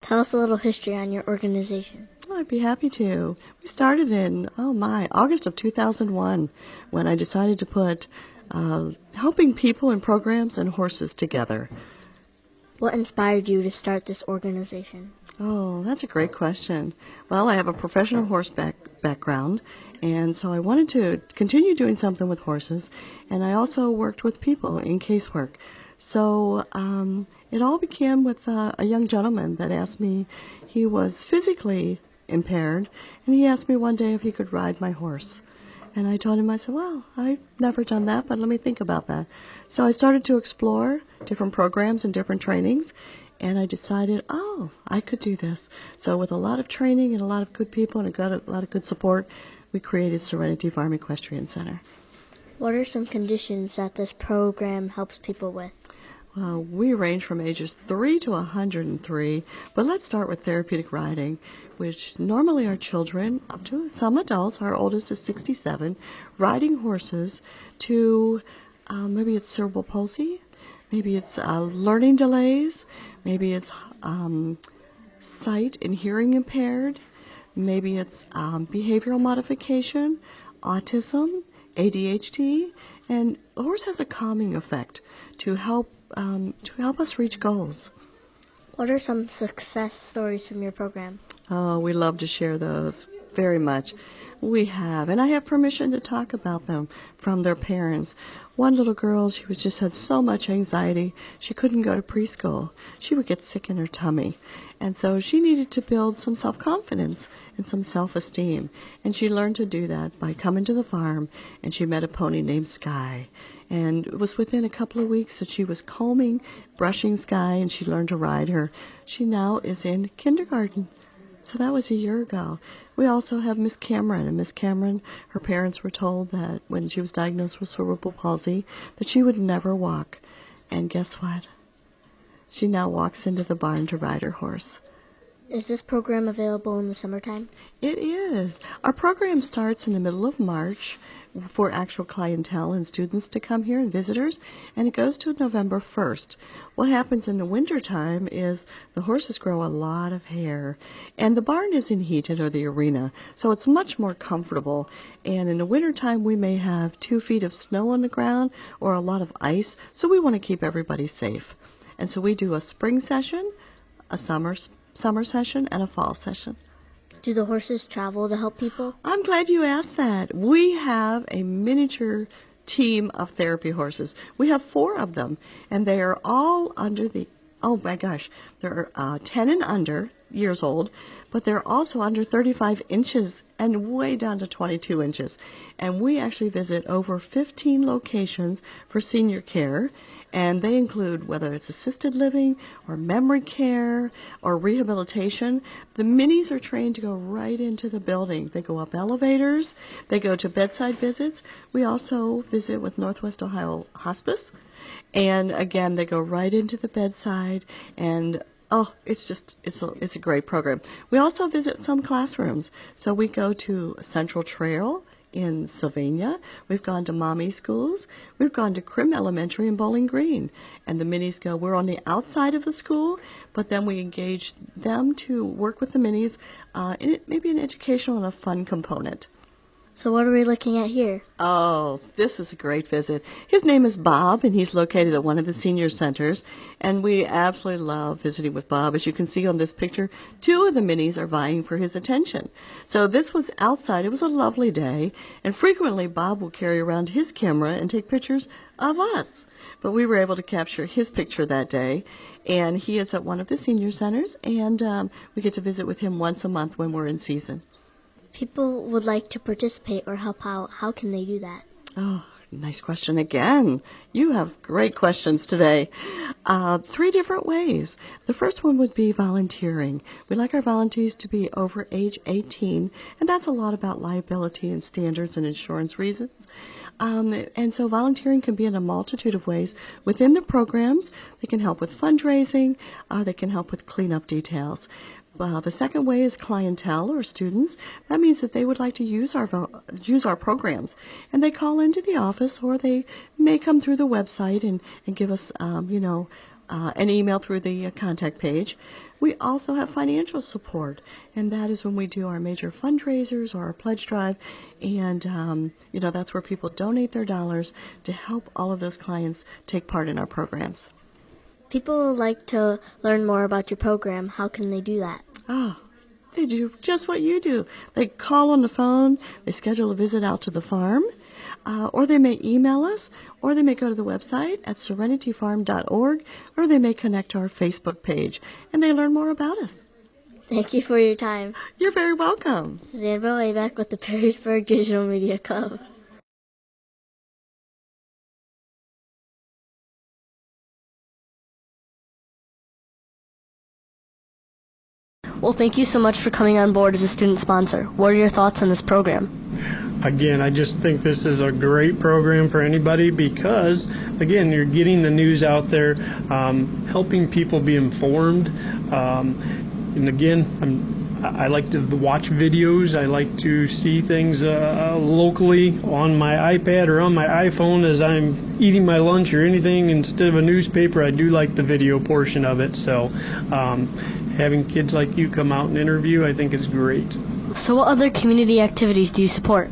Tell us a little history on your organization. I'd be happy to. We started in, August of 2001 when I decided to put helping people and programs and horses together. What inspired you to start this organization? Oh, that's a great question. Well, I have a professional horseback background, and so I wanted to continue doing something with horses, and I also worked with people in casework. So it all began with a young gentleman that asked me, he was physically impaired, and he asked me one day if he could ride my horse. And I told him, I said, well, I've never done that, but let me think about that. So I started to explore different programs and different trainings, and I decided, oh, I could do this. So with a lot of training and a lot of good people and a lot of good support, we created Serenity Farm Equestrian Center. What are some conditions that this program helps people with? Well, we range from ages 3 to 103, but let's start with therapeutic riding, which normally are children up to some adults. Our oldest is 67, riding horses to maybe it's cerebral palsy, maybe it's learning delays, maybe it's sight and hearing impaired, maybe it's behavioral modification, autism, ADHD, and the horse has a calming effect to help us reach goals. What are some success stories from your program? Oh, we love to share those very much. We have, and I have permission to talk about them from their parents. One little girl, she just had so much anxiety, she couldn't go to preschool. She would get sick in her tummy. And so she needed to build some self-confidence and some self-esteem. And she learned to do that by coming to the farm, and she met a pony named Sky. And it was within a couple of weeks that she was combing, brushing Sky, and she learned to ride her. She now is in kindergarten. So that was a year ago. We also have Miss Cameron, and Miss Cameron, her parents were told that when she was diagnosed with cerebral palsy, that she would never walk. And guess what? She now walks into the barn to ride her horse. Is this program available in the summertime? It is. Our program starts in the middle of March for actual clientele and students to come here and visitors, and it goes to November 1st. What happens in the wintertime is the horses grow a lot of hair, and the barn isn't heated, or the arena, so it's much more comfortable. And in the wintertime, we may have 2 feet of snow on the ground or a lot of ice, so we want to keep everybody safe. And so we do a spring session, a summer session, and a fall session. Do the horses travel to help people? I'm glad you asked that. We have a miniature team of therapy horses. We have 4 of them, and they are all under the, oh my gosh, they're 10 and under years old, but they're also under 35 inches and way down to 22 inches. And we actually visit over 15 locations for senior care, and they include whether it's assisted living or memory care or rehabilitation. The minis are trained to go right into the building. They go up elevators, they go to bedside visits. We also visit with Northwest Ohio Hospice, and again, they go right into the bedside, and oh, it's a great program. We also visit some classrooms. So we go to Central Trail in Sylvania. We've gone to Mommy schools. We've gone to Crim Elementary in Bowling Green. And the minis go, we're on the outside of the school, but then we engage them to work with the minis in maybe an educational and a fun component. So what are we looking at here? Oh, this is a great visit. His name is Bob, and he's located at one of the senior centers, and we absolutely love visiting with Bob. As you can see on this picture, 2 of the minis are vying for his attention. So this was outside. It was a lovely day, and frequently Bob will carry around his camera and take pictures of us. But we were able to capture his picture that day, and he is at one of the senior centers, and we get to visit with him once a month when we're in season. People would like to participate or help out. How can they do that? Oh, nice question again. You have great questions today. 3 different ways. The first one would be volunteering. We like our volunteers to be over age 18, and that's a lot about liability and standards and insurance reasons. And so volunteering can be in a multitude of ways. Within the programs, they can help with fundraising, they can help with cleanup details. The second way is clientele or students. That means that they would like to use our programs, and they call into the office, or they may come through the website and give us an email through the contact page. We also have financial support, and that is when we do our major fundraisers or our pledge drive, and that's where people donate their dollars to help all of those clients take part in our programs. People would like to learn more about your program. How can they do that? Oh, they do just what you do. They call on the phone, they schedule a visit out to the farm, or they may email us, or they may go to the website at serenityfarm.org, or they may connect to our Facebook page, and they learn more about us. Thank you for your time. You're very welcome. This is Annabelle Aybeck with the Perrysburg Digital Media Club. Well, thank you so much for coming on board as a student sponsor. What are your thoughts on this program? Again, I just think this is a great program for anybody because, again, you're getting the news out there, helping people be informed. And again, I like to watch videos. I like to see things locally on my iPad or on my iPhone as I'm eating my lunch or anything. Instead of a newspaper, I do like the video portion of it. So having kids like you come out and interview, I think is great. So what other community activities do you support?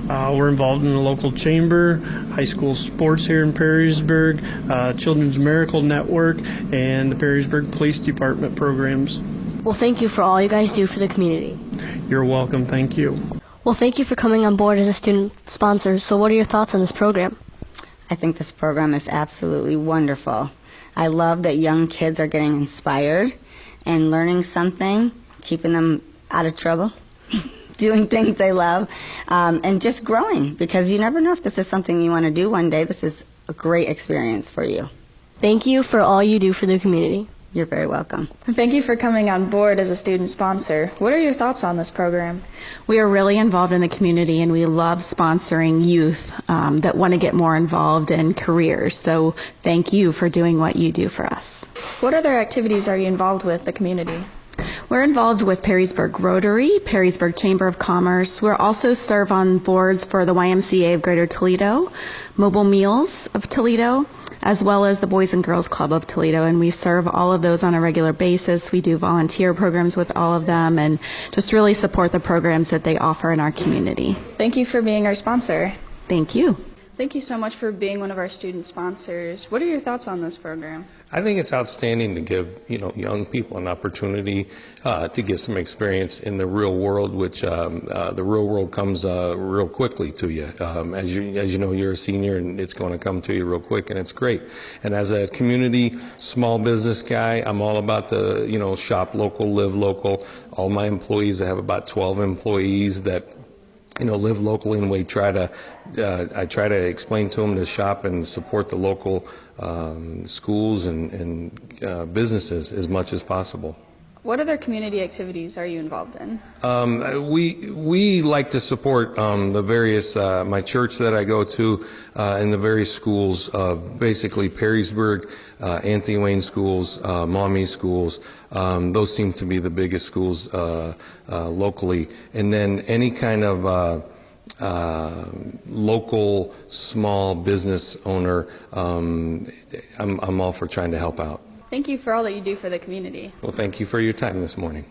We're involved in the local chamber, high school sports here in Perrysburg, Children's Miracle Network, and the Perrysburg Police Department programs. Well, thank you for all you guys do for the community. You're welcome. Thank you. Well, thank you for coming on board as a student sponsor. So what are your thoughts on this program? I think this program is absolutely wonderful. I love that young kids are getting inspired and learning something, keeping them out of trouble, doing things they love, and just growing, because you never know if this is something you want to do one day. This is a great experience for you. Thank you for all you do for the community. You're very welcome. Thank you for coming on board as a student sponsor. What are your thoughts on this program? We are really involved in the community, and we love sponsoring youth that want to get more involved in careers. So thank you for doing what you do for us. What other activities are you involved with the community? We're involved with Perrysburg Rotary, Perrysburg Chamber of Commerce. We also serve on boards for the YMCA of Greater Toledo, Mobile Meals of Toledo, as well as the Boys and Girls Club of Toledo, and we serve all of those on a regular basis. We do volunteer programs with all of them and just really support the programs that they offer in our community. Thank you for being our sponsor. Thank you. Thank you so much for being one of our student sponsors. What are your thoughts on this program? I think it's outstanding to give young people an opportunity to get some experience in the real world, which the real world comes real quickly to you. As you know, you're a senior, and it's going to come to you real quick, and it's great. And as a community small business guy, I'm all about the shop local, live local. All my employees, I have about 12 employees that live locally, and I try to explain to them to shop and support the local schools and businesses as much as possible. What other community activities are you involved in? We like to support the various, my church that I go to, and the various schools, basically Perrysburg, Anthony Wayne schools, Maumee schools. Those seem to be the biggest schools locally. And then any kind of local small business owner, I'm all for trying to help out. Thank you for all that you do for the community. Well, thank you for your time this morning.